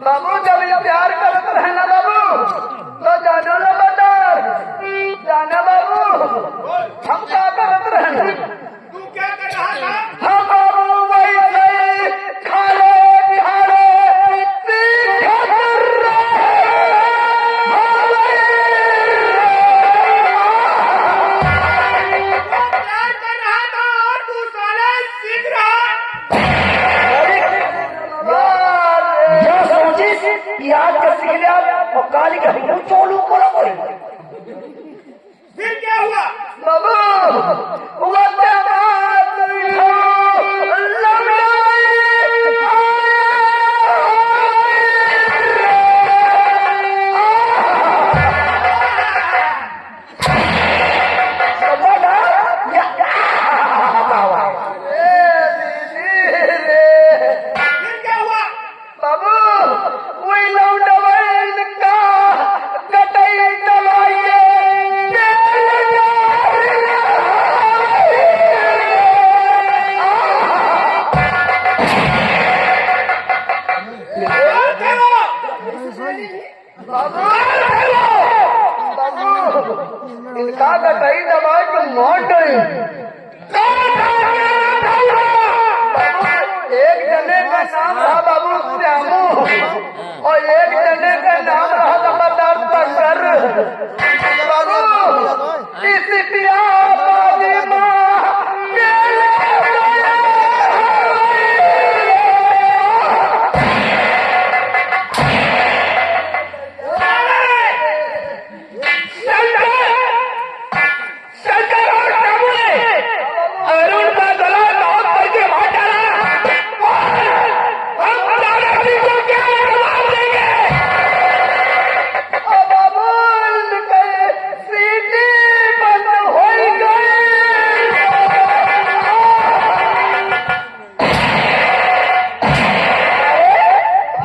बाबू जब ये प्यार करत रहे ना बाबू तो जानो ना बता जाना बाबू हम क्या करत रहे तू क्या कर रहा था? हम बाबू वही सही खाले बिहारे सीखा कर रहे प्यार कर रहा था और तू साले सीख रहा। या सोचिस प्याज का सीख लिया और काली का हिंदू चोलू कोला बोले फिर क्या हुआ? बाबू वो बात फिर क्या हुआ? बाबू वही लौंडवन का कटई दवाइए इनका कटई दवाई को मौत गई एक जने का नाम था बाबू श्यामू और एक जने का नाम रहा नंबरदार शंकर बाबू इस प्यार वाली माँ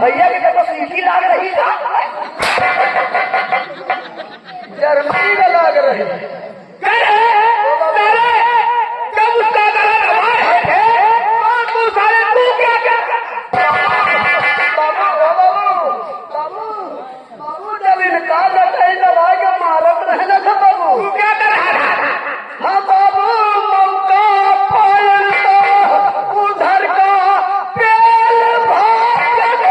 भैया की तरफ सीटी लाग रही था जर्मनी में लाग रही जब उसका तू सारे तू क्या बाबू जब इनका लटाई दबा के मारत रहना था बाबू तू क्या कर रहा था? हाँ बाबू मौका पायल तो उधर का पेल भाग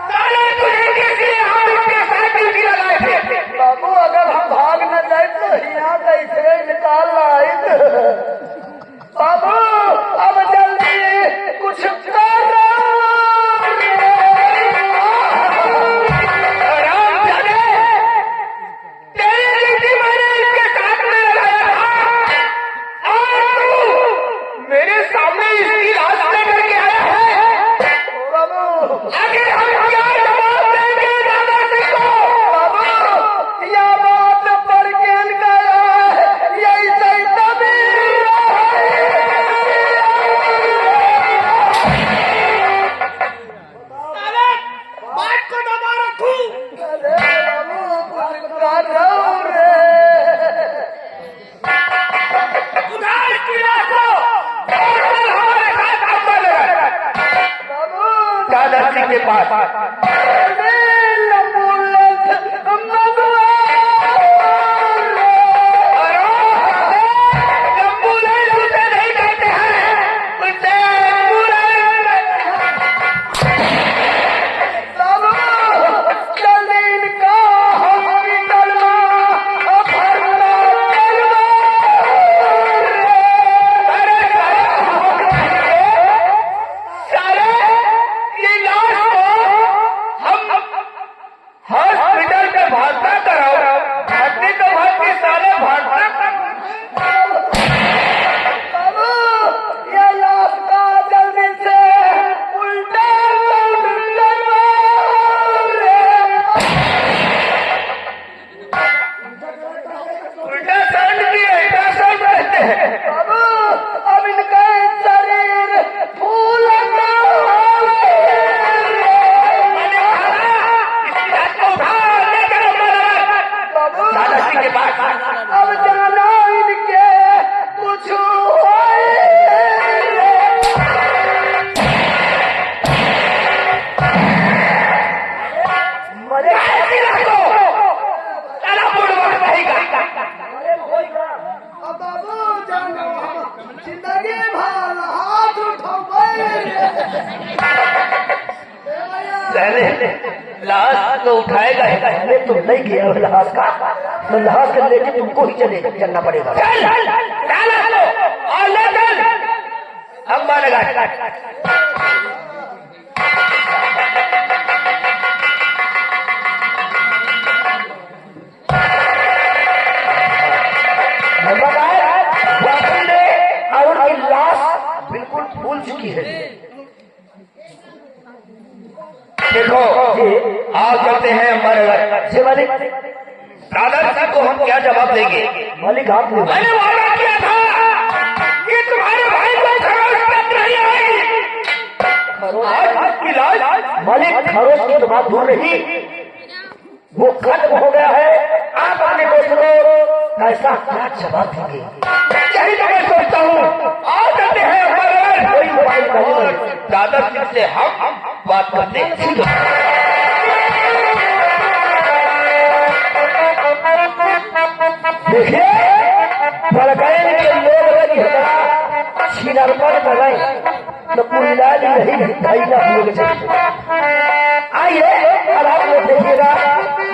साले तुझे किसी हाथ के साथ ड्यूटी लगाए थे। बाबू अगर हम भाग न जाए तो यहाँ कैसे निकाल लाए बाबू अब जल्दी कुछ करो रामजादे, तेरी ड्यूटी मैंने इसके साथ में लगाया था और तू मेरे सामने इसकी लाश लेकर के आया है। बाबू आखिर हम क्या जवाब देंगे दादा सिंह को? बाबू यह बात पढ़ के गया है यही सही तभी साले, बात को दबा रखूं। अरे बाबू कुछ कर रहा रे उधार की लाश को और कल हमारे साथ आपका लगा बाबू दादा सिंह के पास। एम्बुलेंस उसे नहीं कहते हैं, उसे सारे ये लाश को हम हॉस्पिटल में भागता कराओ। भागते तो भागते साले भागता उल्टा साउंड की अल्ट्रासाउंड कहते हैं। अब इनका शरीर फूल इसकी लाश को उठा लेकर बाबू दादा सिंह के पास। अब लाश को उठाएगा। अरे तुम नहीं गया हो लहाज का, तो लहाज कर लेके तुमको ही चलना पड़ेगा। चल और ले चल, अब मानेगा। और उनकी लाश बिल्कुल फूल चुकी है। देखो आओ चलते हैं हमारे घर। जी मालिक। दादाजी को हम क्या जवाब देंगे? मालिक आप ने मैंने वादा किया था कि तुम्हारे भाई को खरोच तक नहीं आएगी। आज की लाश मालिक खरोच की तो बात दूर रही, वो खत्म हो गया है। आप आने को सुनो, ऐसा क्या जवाब देंगे? यही तो मैं सोचता हूँ। आओ चलते हैं हमारे घर। कोई मोबाइल नहीं। दादाजी से हम बात करते हैं। देखिए बड़गैन के लोग छिनरपन कर रहे तो कुल्ला नहीं ढाई ना होने चाहिए। आइए अब आप लोग देखिएगा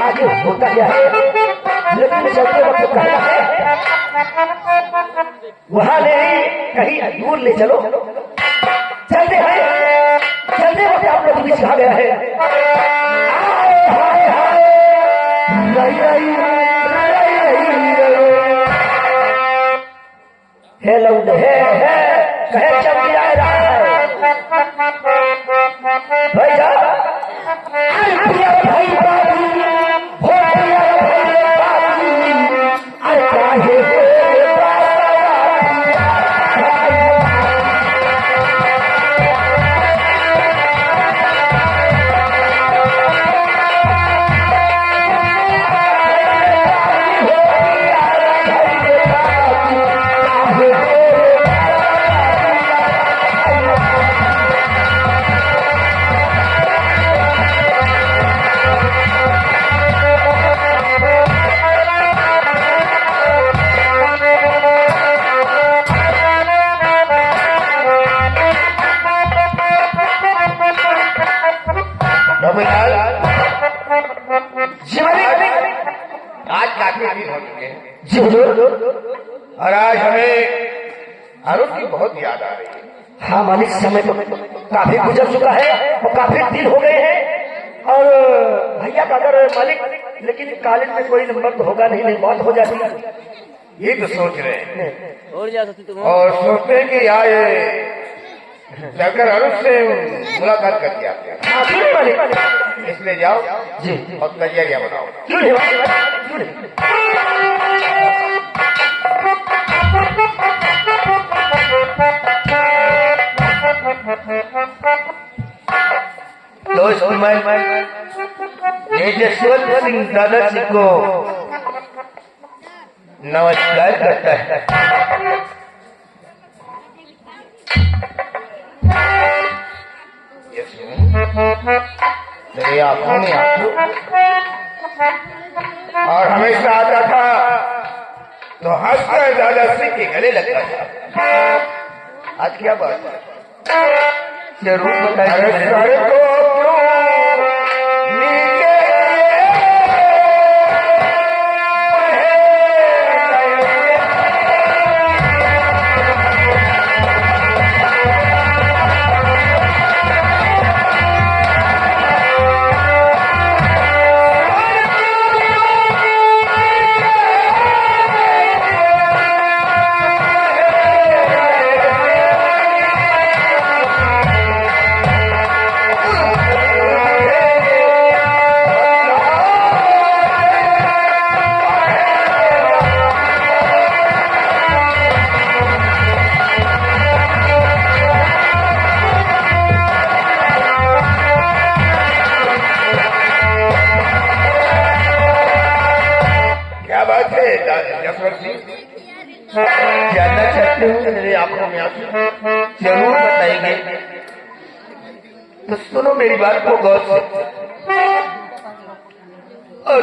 आगे होता क्या है, लेकिन चलते वक्त कहना है वहां नहीं कहीं दूर ले चलो। चलते हैं, चलते वक्त आप लोग बीच कहा गया है। हाय हाय हेलो है कहे चल जा रहा है भैया। भाई बाबू हो आज काफी दिन हो चुके हैं जी हुजूर। और आज हमें अरुण की बहुत याद आ रही है। हाँ मालिक, समय तो काफी गुजर चुका है और काफी दिन हो गए हैं। और भैया का अगर मालिक, लेकिन कॉलेज में कोई नंबर तो होगा नहीं, नहीं मौत हो जाती। ये तो सोच रहे हैं और जा सकती तुम। और सोचते हैं कि आए चलकर अरुण से मुलाकात करके आते हैं। हाँ क्यों नहीं मालिक? इसलिए जाओ जी और तैयारियां बनाओ। क्यों नहीं मालिक? क्यों नहीं? दोस्त मैं ये जसवंत सिंह दादाजी को नमस्कार करता है। मेरी आंखों में आंसू और हमेशा आता था तो हंसकर दादाजी के गले लगता था। आज क्या बात है? जरूर बताइए। सर को नीचे जानना चाहते हो मेरी आंखों में आंसू? जरूर बताएंगे। तो सुनो मेरी बात को गौर से। और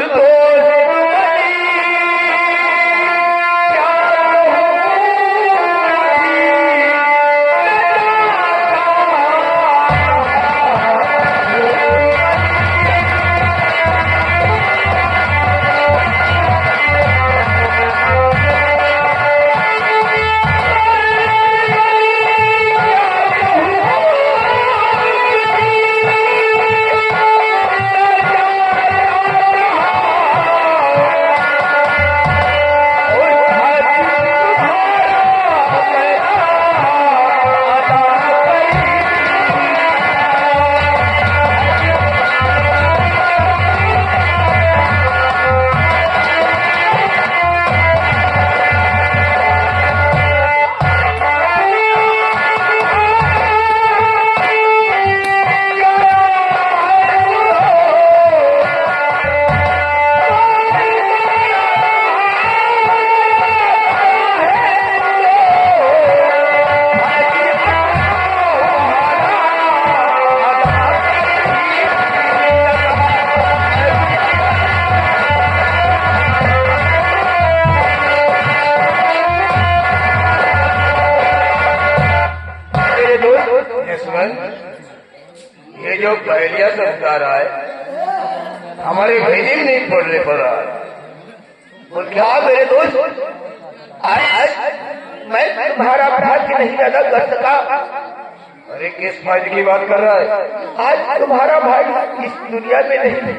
क्या समझा रहा है? हमारे भेजे ही नहीं पड़ने पर रहा है। और क्या मेरे दोस्त, आज मैं तुम्हारा भाग्य नहीं ज्यादा कर सका। अरे किस भाग्य की बात कर रहा है? आज तुम्हारा भाई इस दुनिया में नहीं।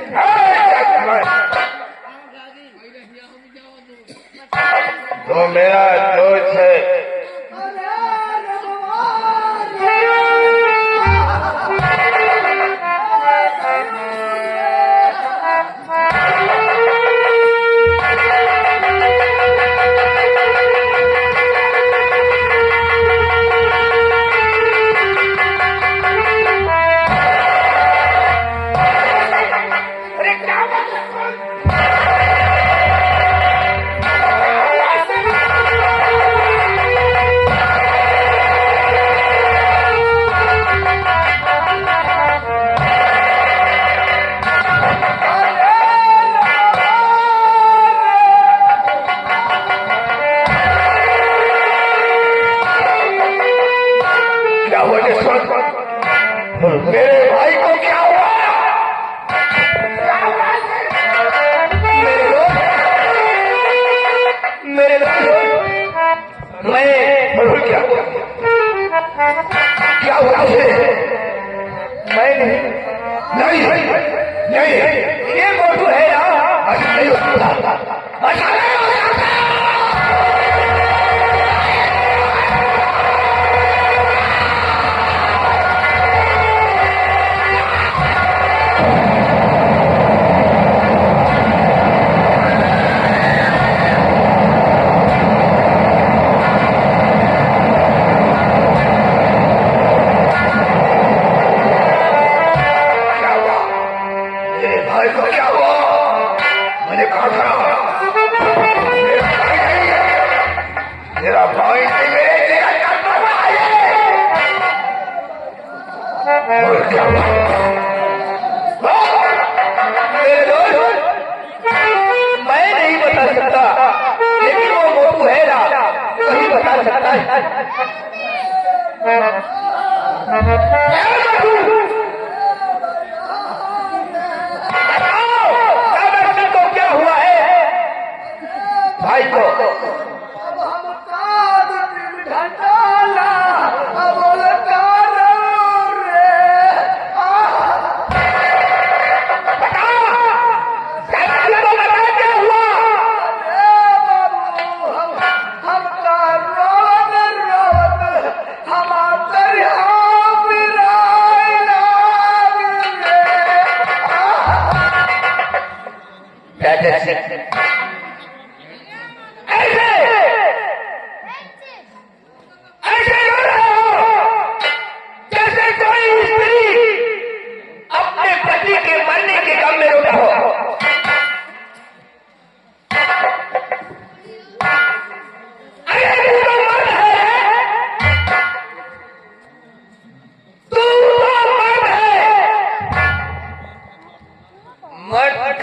तो मेरा दोस्त है। मेरे भाई को क्या हुआ? मेरे मैं क्या हुआ उसे? मैं नहीं ये मोटू है यार। नहीं होता। मैं नहीं बता सकता, लेकिन वो मोटू है ना, वही बता सकता है। को क्या हुआ है भाई को?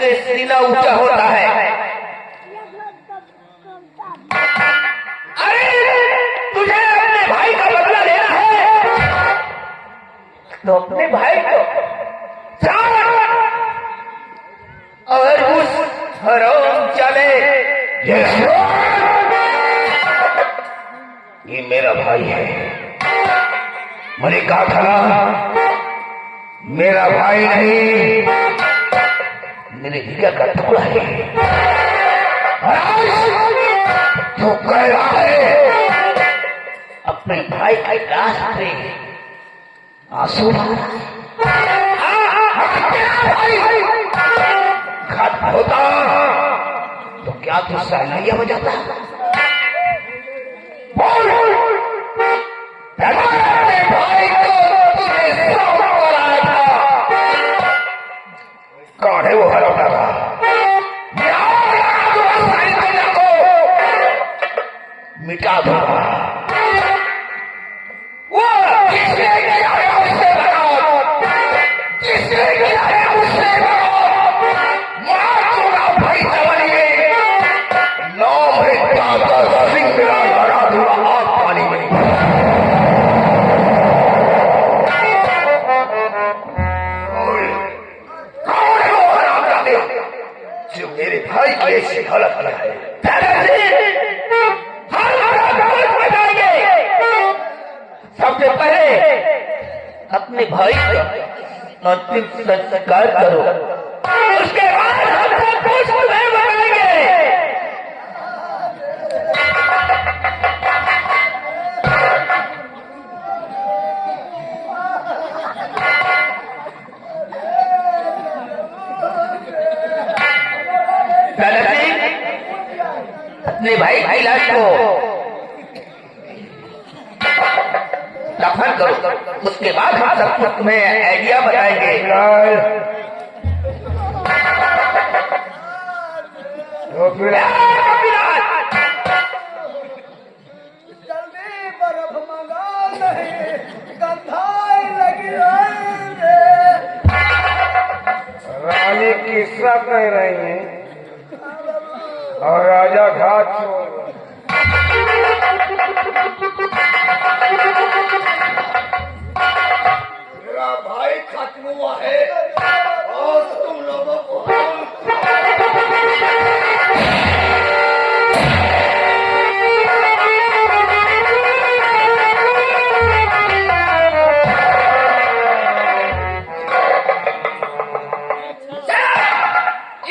सीना ऊंचा होता है। अरे तुझे अपने भाई का बदला लेना है तो अपने भाई को और उस हराम चले। ये मेरा भाई है। मैंने कहा था ना, मेरा भाई नहीं, मेरे जिगर का टुकड़ा है। तो कह रहा है अपने भाई की लाश पे आंसू खत्म होता तो क्या तू सहनाइया बजाता? भाई को कौन है वो हराता था? मिटा दूंगा। वो किसने किया है उससे बगावत, किसने किया है उससे बगावत, मार दूंगा भाई सवरिए। नौ मृत्या सिंह लगा दूंगा आग पानी में। भाई ये गलत है। सबसे पहले अपने भाई का अंतिम संस्कार करो, उसके बाद हम सब कुछ बनाएंगे। दादाजी अपने भाई की लाश को दफन करो, उसके बाद हम सबको तुम्हें आइडिया बताएंगे। जल्दी बर्फ मंगा नहीं, गंधाई लगी रानी किस्सा कह रही है और राजा घाट छोड़। मेरा भाई खत्म हुआ है और तुम लोगों को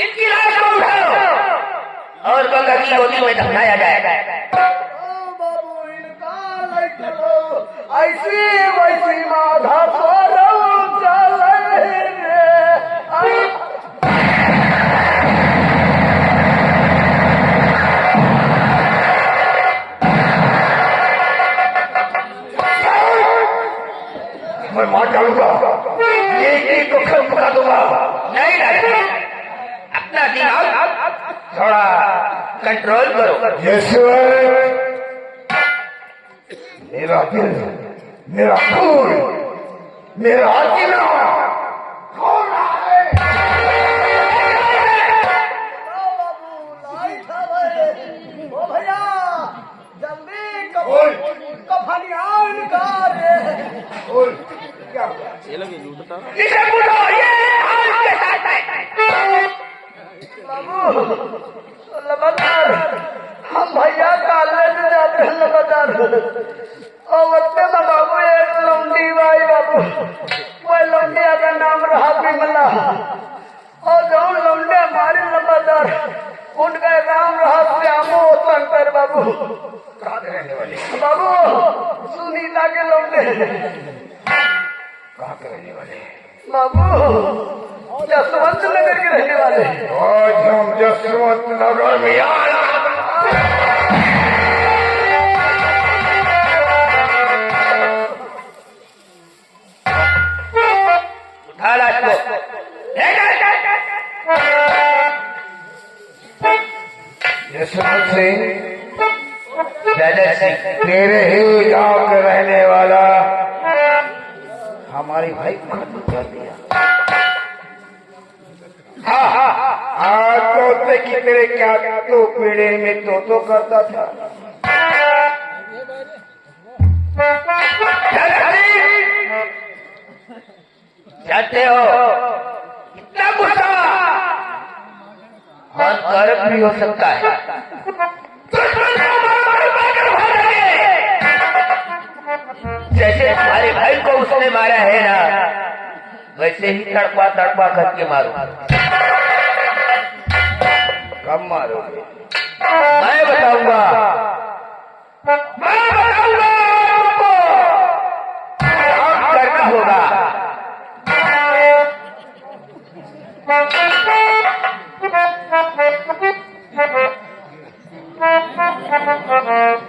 इनकी लाश को उठाओ और गंगा की गोदी में दफनाया जाए। बाबू इनका ऐसी वैसी माधा मैं मार डालूंगा, ये को खत्म करा दूंगा। नहीं नहीं, अपना दिमाग थोड़ा कंट्रोल करो। मेरा दिल, मेरा खून, मेरा जीना खो रहा है। ओ भैया जल्दी कफनिया निकाल। क्या इसे पूछो, ये हाल के साथ है। बाबू लगातार हम भैया कॉलेज जाते हैं लगातार, और बच्चे का बाबू एक लौंडी भाई बाबू, वह लौंडिया का नाम रहा बिमला, और जो लौंडे हमारे लगातार उनका नाम रहा श्यामो शंकर बाबू। कहाँ के रहने वाले बाबू? सुनीता के लौंडे। कहाँ के रहने वाले बाबू? जसवंत नगर के रहने वाले। आज हम जसवंत नगर में उठा लाश को। जसवंत सिंह तेरे ही गांव के रहने वाला हमारी भाई को खत्म कर दिया। आज तोते की तेरे क्या तो पीड़े में तो करता था। जानते हो इतना गुस्सा हानिकारक भी हो सकता है। जैसे तुम्हारे भाई को उसने मारा है ना, वैसे ही तड़पा तड़पा करके मारो। कब मारोगे? मैं बताऊंगा, मैं बताऊंगा आपको। काम करना होगा।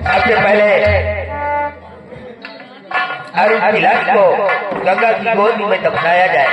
सबसे पहले अरुण की लाश को गंगा की गोदी में दफनाया जाए।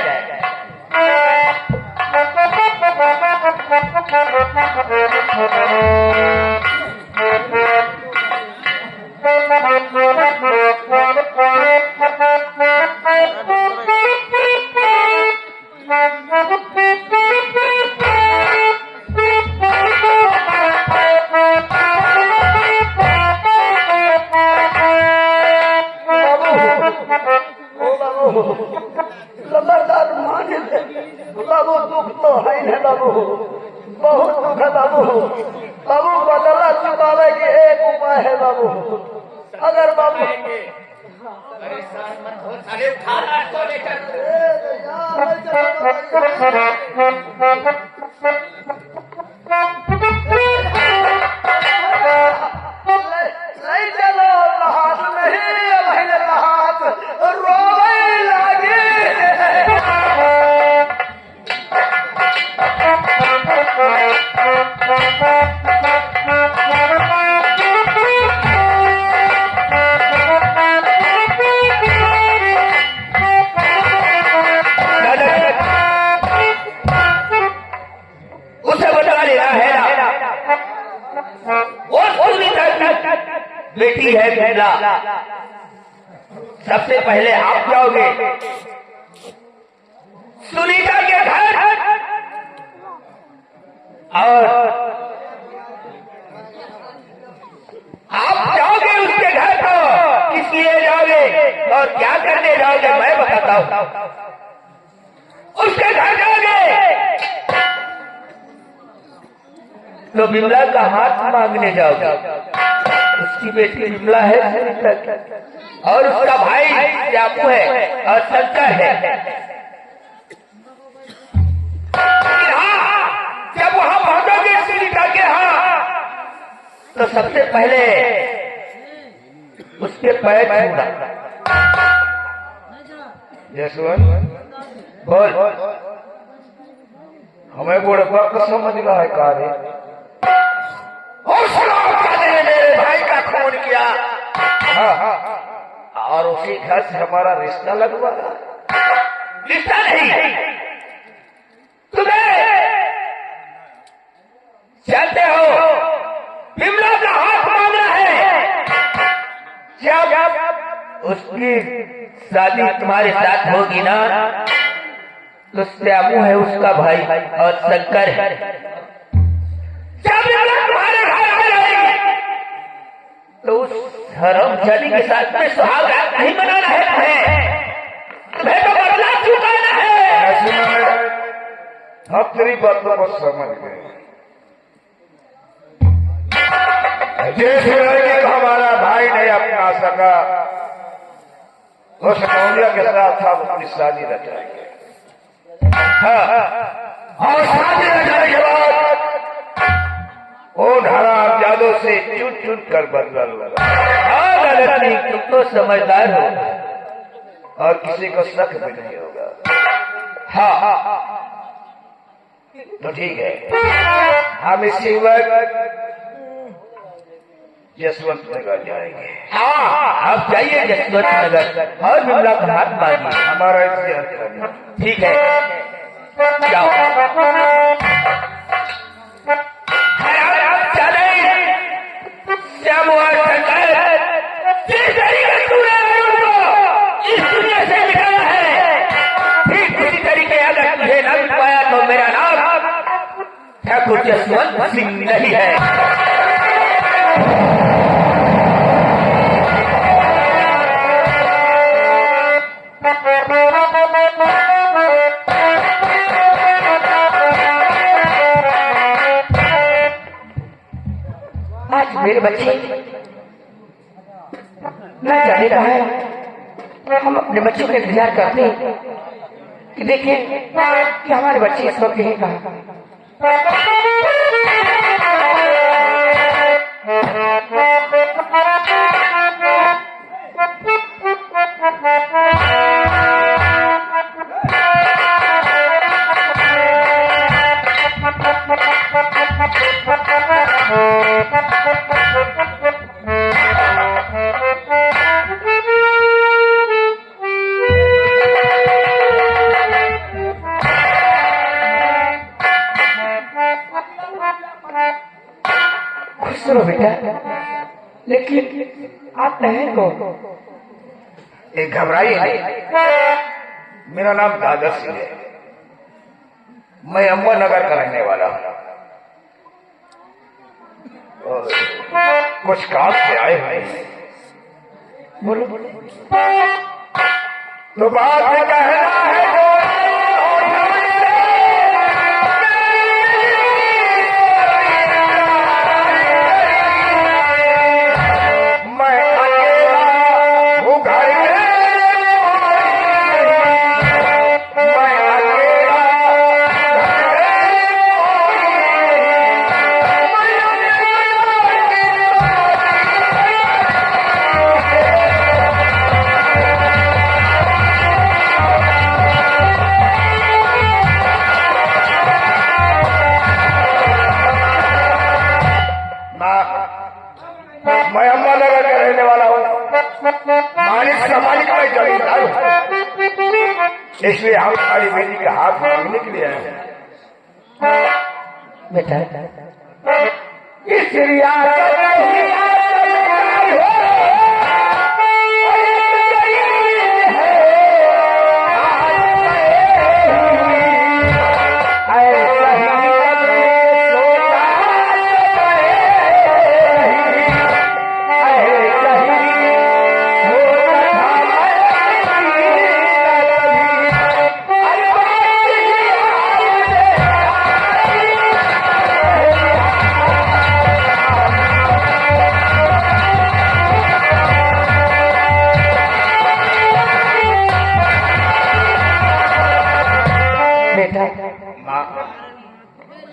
खबरदार मान बाबू, दुख तो है न बाबू, बहुत दुख है बाबू। बाबू बदला चुकावे के एक उपाय है बाबू। अगर बाबू परेशान मत हो, अरे उठा ला इसको लेकर। नहीं चलो हाथ नहीं हाथ रोवे लागे। उसे बदला लेना है ना, वो पूरी बेटी है बिमला। सबसे पहले आप जाओगे सुनीता के घर और आप जाओगे उसके घर को किस लिए जाओगे और क्या करने जाओगे मैं बताता हूं। उसके घर जाओगे तो बिमला का हाथ मांगने जाओगे। उसकी बेटी बिमला है और उसका भाई श्यामू है और शंकर है। जब वहां पहुंचोगे सुनीता के यहाँ तो सबसे पहले उसके पैर छूना। यशवंत बोल हमें बुढ़पा को समझ रहा है कार्य। और सुनो, मेरे भाई का खून किया और उसी घर से हमारा रिश्ता लगवा रहा। रिश्ता नहीं, तुम्हें जानते हो बिमला का हाथ मांगना है। जब उसकी शादी तुम्हारे साथ होगी ना तो श्यामू है उसका भाई और शंकर है। जब बिमला तुम्हारे घर आ जाएगी तो उस हरामजादी के साथ में सुहाग रात नहीं मनाना है तुम्हें तो बदला चुकाना है। हम तेरी बातों को समझ गए। जैसे लड़के को हमारा भाई नहीं अपना सका उस मौलिया के साथ हम अपनी शादी रचाएंगे। और शादी रचाने के बाद उन हराम जादों से चुन चुन कर बदला लगा। गलती तुम तो समझदार हो और किसी को शक भी नहीं होगा। हाँ तो ठीक है, हम इसी वक्त यशवंत नगर जाएंगे। हाँ आप जाइए यशवंत नगर और बिमला का हाथ मांगिए। हमारा इतिहास ठीक है जाओ। चले श्यामू और शंकर, जिस तरीके तूने उनको इस दुनिया से निकाला है ठीक उसी तरीके अगर तुझे न मिल पाया तो मेरा नाम ठाकुर यशवंत सिंह नहीं है। आज मेरे बच्चे न जाने रहा है। हम अपने बच्चों का इंतजार करते हैं कि देखें कि हमारे बच्चे इस वक्त यहीं कहाँ। सुनो बेटा, लेकिन आप हैं कौन? एक घबराइए नहीं, मेरा नाम दादा सिंह है। मैं अम्बा नगर का रहने वाला हूँ। कुछ काम से आए हुए हैं। बोलो। तो बात कहना है मालिक समाज का मैं जमींदार हूं, इसलिए हम हमारी बेटी का हाथ मांगने के लिए आए हैं। बेटा इस रियासत में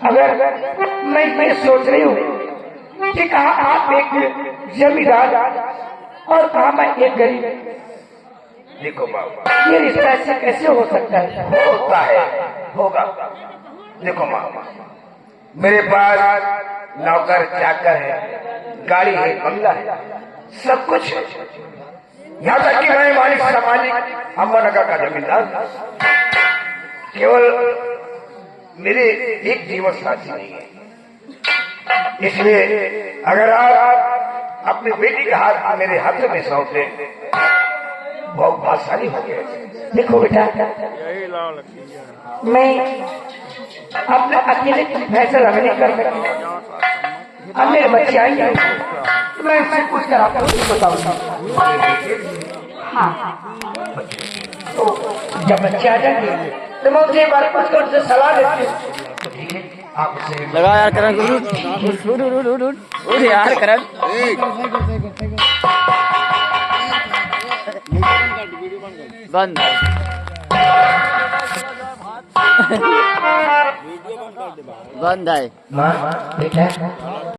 अगर मैं सोच रही हूँ कि कहा आप एक जमींदार और कहा मैं एक गरीब। देखो बाबा, ये रिश्ता ऐसे कैसे हो सकता है? होता है, होगा। देखो माँ, मेरे पास नौकर चाकर है, गाड़ी है, बंगला है, सब कुछ है। यहाँ तक कि मैं मालिक समालिक अम्बानगर का जमींदार, केवल मेरे एक जीवन साथी नहीं है। इसलिए अगर आप अपनी बेटी का हाथ मेरे हाथ में सौंपे बहुत भाग्यशाली हो गए। देखो बेटा, मैं अपने अकेले फैसला नहीं कर सकती। अब मेरे बच्चे आएंगे तो मैं उससे कुछ कराता हूँ, बताऊंगा। हाँ, तो जब बच्चे आ जाएंगे तो मैं उसे एक बार कुछ कर उनसे सलाह देती हूँ। तो ठीक है, आप उसे लगा यार करण, उठ यार करण। बंद बंद है। माँ बेटा